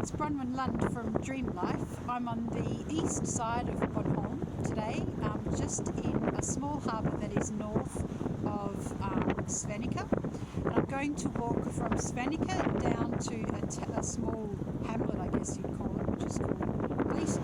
it's Bronwyn Lund from Dream Life. I'm on the east side of Bornholm today, just in a small harbour that is north of Svanike. And I'm going to walk from Svanike down to a small hamlet, I guess you'd call it, which is called Gleeson.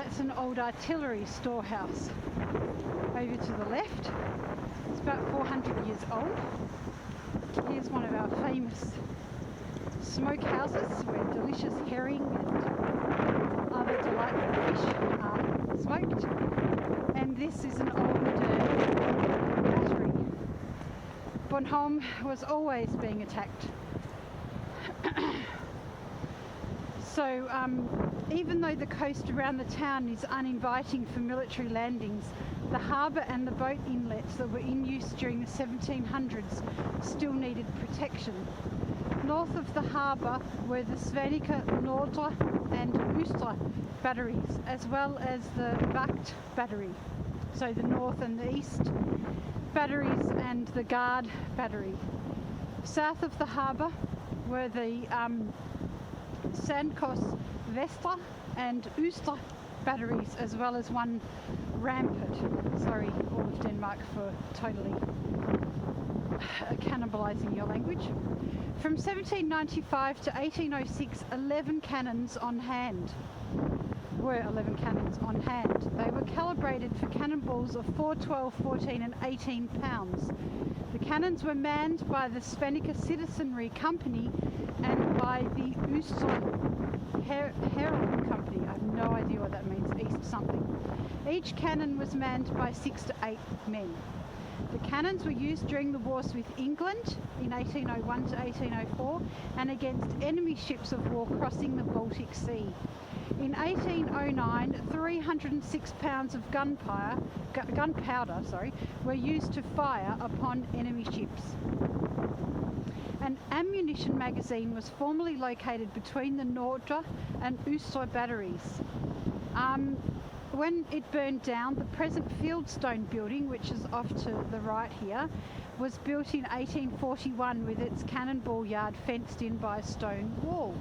that's an old artillery storehouse. Over to the left, it's about 400 years old. Here's one of our famous smokehouses where delicious herring and other delightful fish are smoked. And this is an old battery. Bornholm was always being attacked. So even though the coast around the town is uninviting for military landings, the harbour and the boat inlets that were in use during the 1700s still needed protection. North of the harbour were the Svanica Nordre and Östra batteries, as well as the Vakt battery, so the north and the east batteries, and the Guard battery. South of the harbour were the Sandkos Vestra and Östra batteries, as well as one Rampart. Sorry, all of Denmark, for totally cannibalising your language. From 1795 to 1806, 11 cannons on hand. They were calibrated for cannonballs of 4, 12, 14 and 18 pounds. The cannons were manned by the Svanica Citizenry Company and by the Östra Herald Company. I have no idea what that means, East something. Each cannon was manned by 6 to 8 men. The cannons were used during the wars with England in 1801 to 1804 and against enemy ships of war crossing the Baltic Sea. In 1809, 306 pounds of gunpowder were used to fire upon enemy ships. An ammunition magazine was formerly located between the Nordre and Östra batteries. When it burned down, the present Fieldstone building, which is off to the right here, was built in 1841 with its cannonball yard fenced in by a stone wall.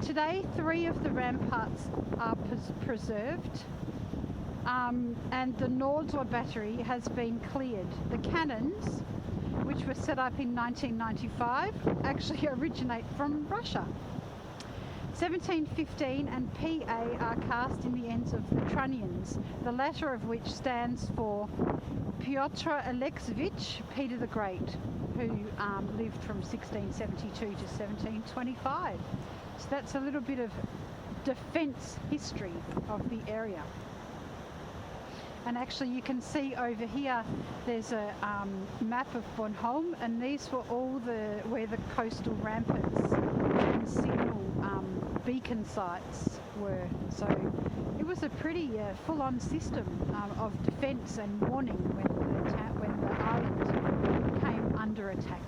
Today, 3 of the ramparts are preserved, and the Nordre battery has been cleared. The cannons, which were set up in 1995, actually originate from Russia. 1715 and PA are cast in the ends of the trunnions, the latter of which stands for Pyotr Alexeyevich Peter the Great, who lived from 1672 to 1725. So that's a little bit of defence history of the area. And actually you can see over here there's a map of Bornholm, and these were all where the coastal ramparts and signal beacon sites were. So it was a pretty full-on system of defence and warning when the island came under attack.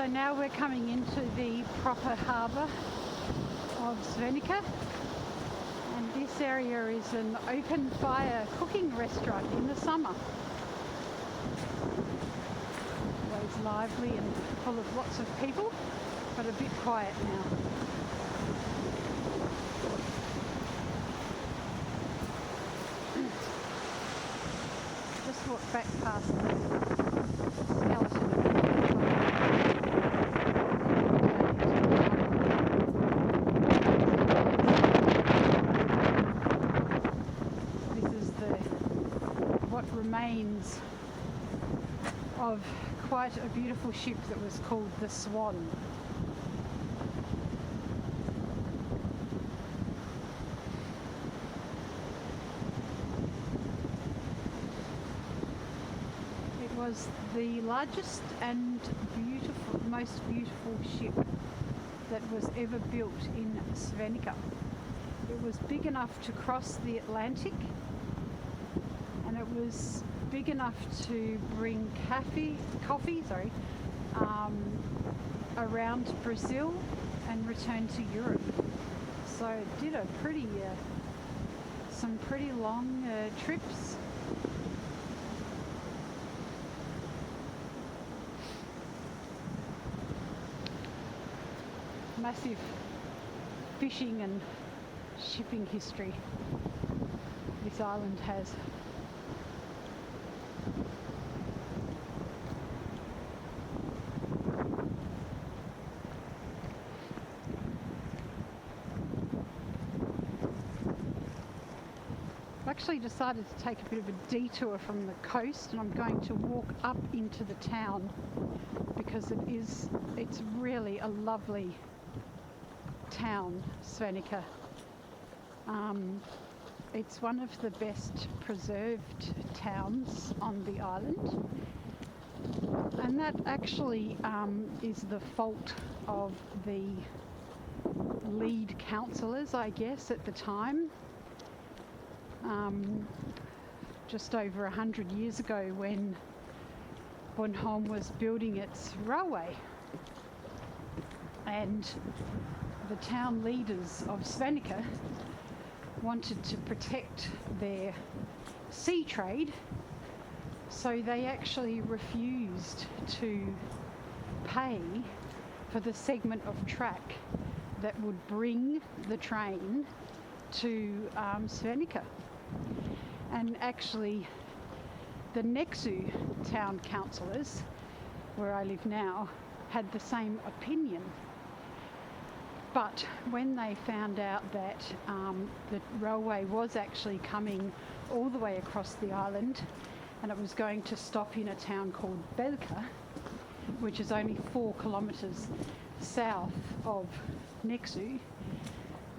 So now we're coming into the proper harbour of Svanica, and this area is an open fire cooking restaurant in the summer. Always lively and full of lots of people, but a bit quiet now. Just walked back past the skeleton of what remains of quite a beautiful ship that was called the Swan. It was the largest and most beautiful ship that was ever built in Svanica. It was big enough to cross the Atlantic, and it was big enough to bring coffee, around Brazil and return to Europe. So it did some pretty long trips. Massive fishing and shipping history this island has. I've actually decided to take a bit of a detour from the coast, and I'm going to walk up into the town because it's really a lovely town, Svanica. It's one of the best preserved towns on the island, and that actually is the fault of the lead councillors, I guess, at the time. Just over 100 years ago, when Bornholm was building its railway, and the town leaders of Svanica wanted to protect their sea trade, so they actually refused to pay for the segment of track that would bring the train to Svanica. And actually the Nexu town councillors, where I live now, had the same opinion. But when they found out that the railway was actually coming all the way across the island, and it was going to stop in a town called Belka, which is only 4 kilometres south of Nexu,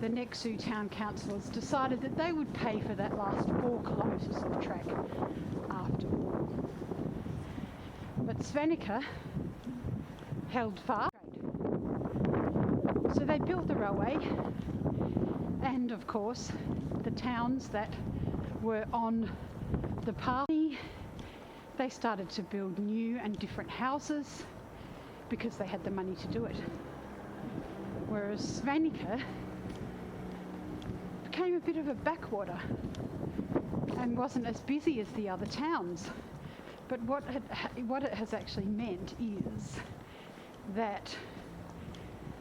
the Nexu town councillors decided that they would pay for that last 4 kilometres of track after all. But Svanica held fast. So they built the railway, and of course the towns that were on the path, they started to build new and different houses because they had the money to do it. Whereas Svanica became a bit of a backwater and wasn't as busy as the other towns. But what it has actually meant is that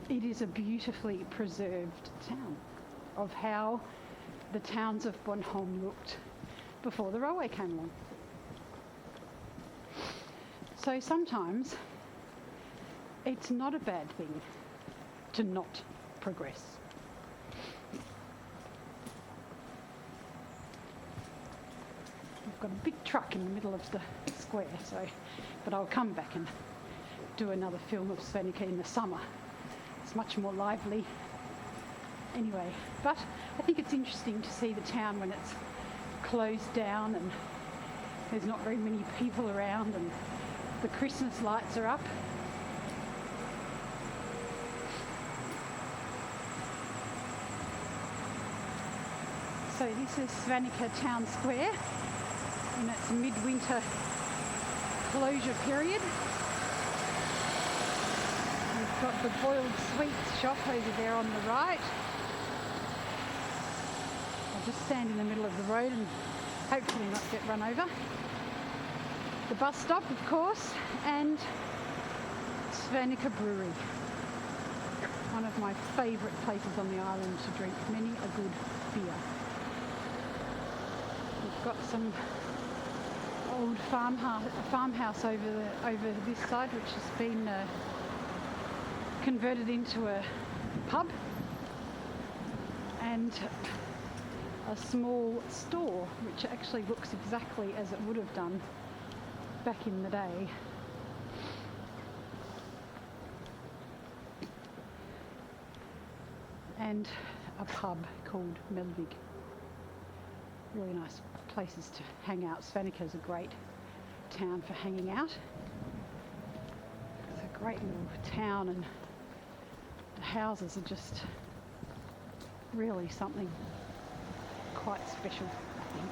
it is a beautifully preserved town of how the towns of Bornholm looked before the railway came along. So sometimes it's not a bad thing to not progress. We've got a big truck in the middle of the square, but I'll come back and do another film of Svanica in the summer. It's much more lively anyway, but I think it's interesting to see the town when it's closed down and there's not very many people around and the Christmas lights are up. So this is Svanica Town Square in its midwinter closure period. got the boiled sweets shop over there on the right. I'll just stand in the middle of the road and hopefully not get run over. The bus stop, of course, and Svanica Brewery. One of my favourite places on the island to drink many a good beer. We've got some old farmhouse over this side, which has been converted into a pub, and a small store which actually looks exactly as it would have done back in the day. And a pub called Melvig. Really nice places to hang out. Svanica is a great town for hanging out. It's a great little town, and the houses are just really something quite special, I think.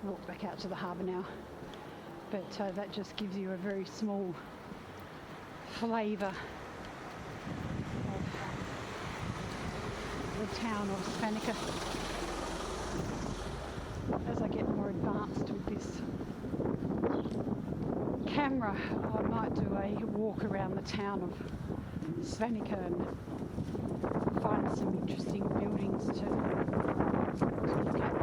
Walk back out to the harbour now, but that just gives you a very small flavour of the town of Svanica. As I get more advanced with this camera, I might do a walk around the town of Svanica and find some interesting buildings to look at.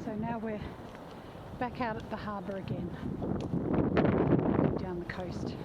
So now we're back out at the harbour again, down the coast.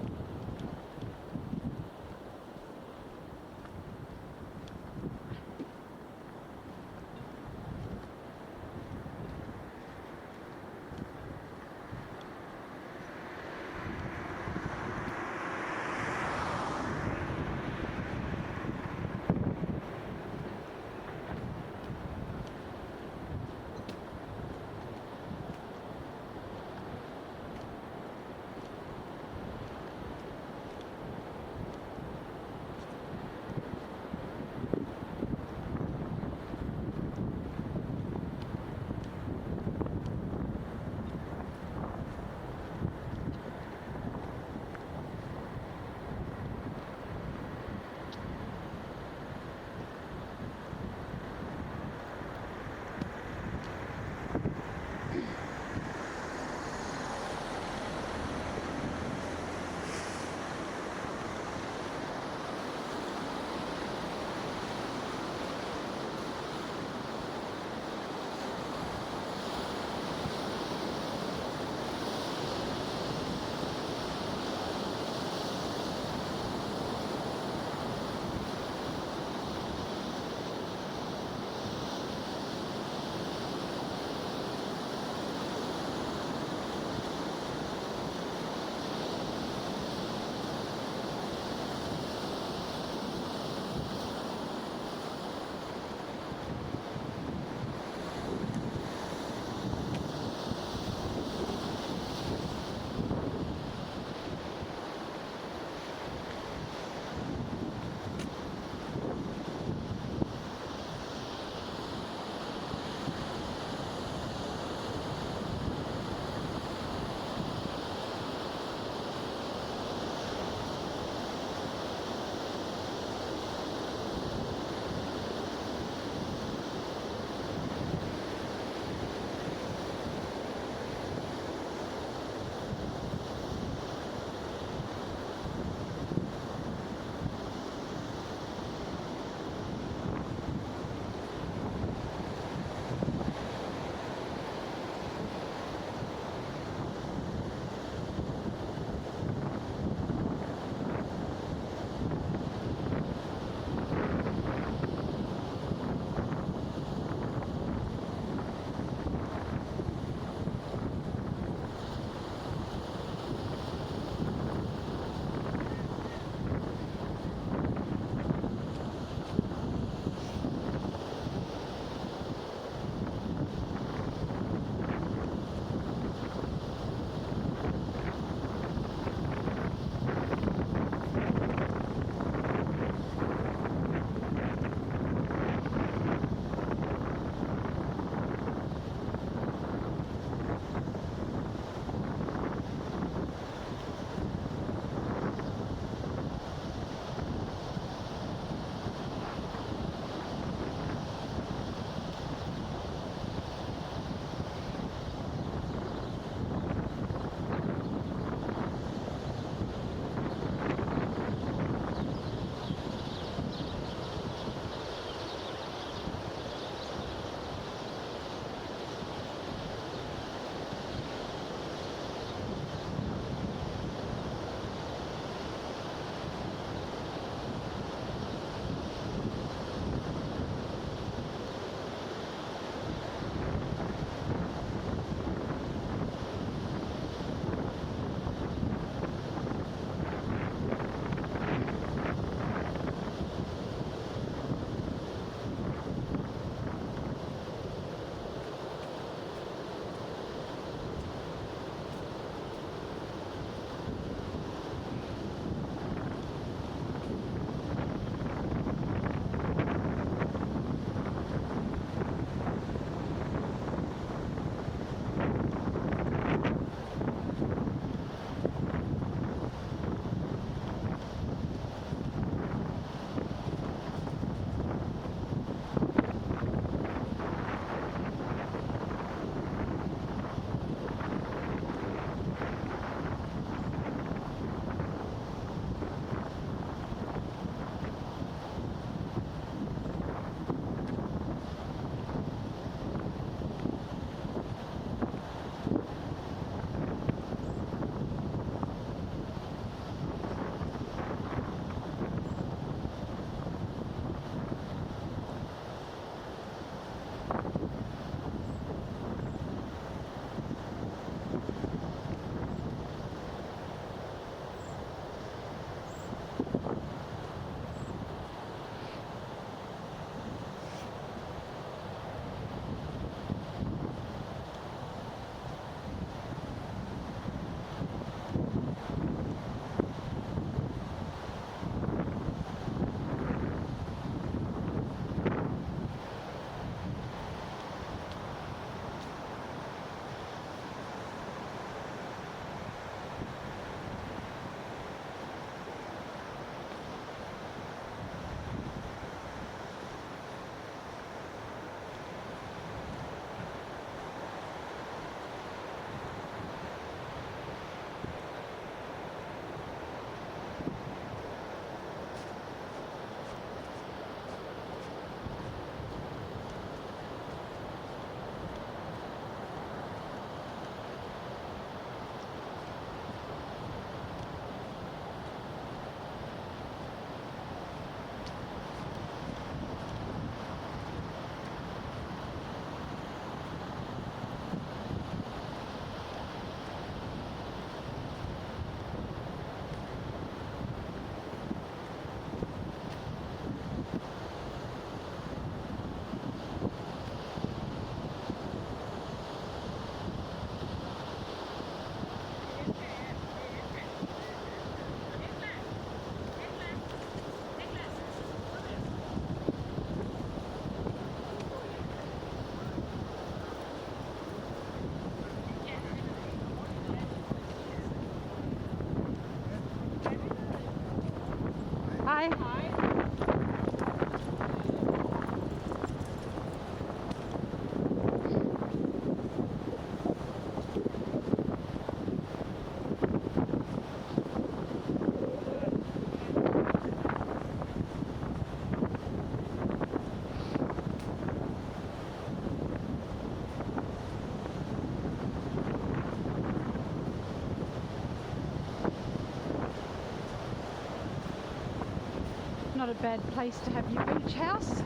not a bad place to have your beach house.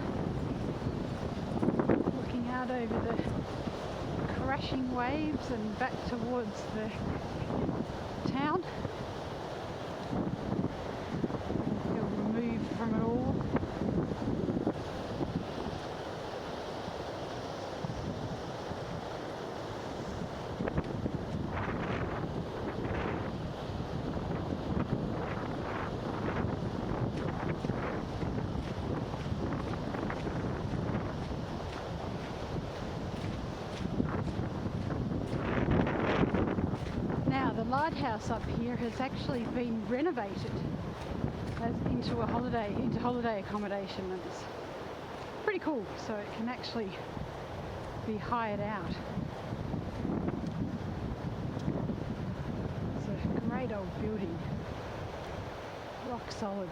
Looking out over the crashing waves and back towards the town. Feel removed from it all. Now the lighthouse up here has actually been renovated into holiday accommodation, and it's pretty cool, so it can actually be hired out. It's a great old building, rock solid.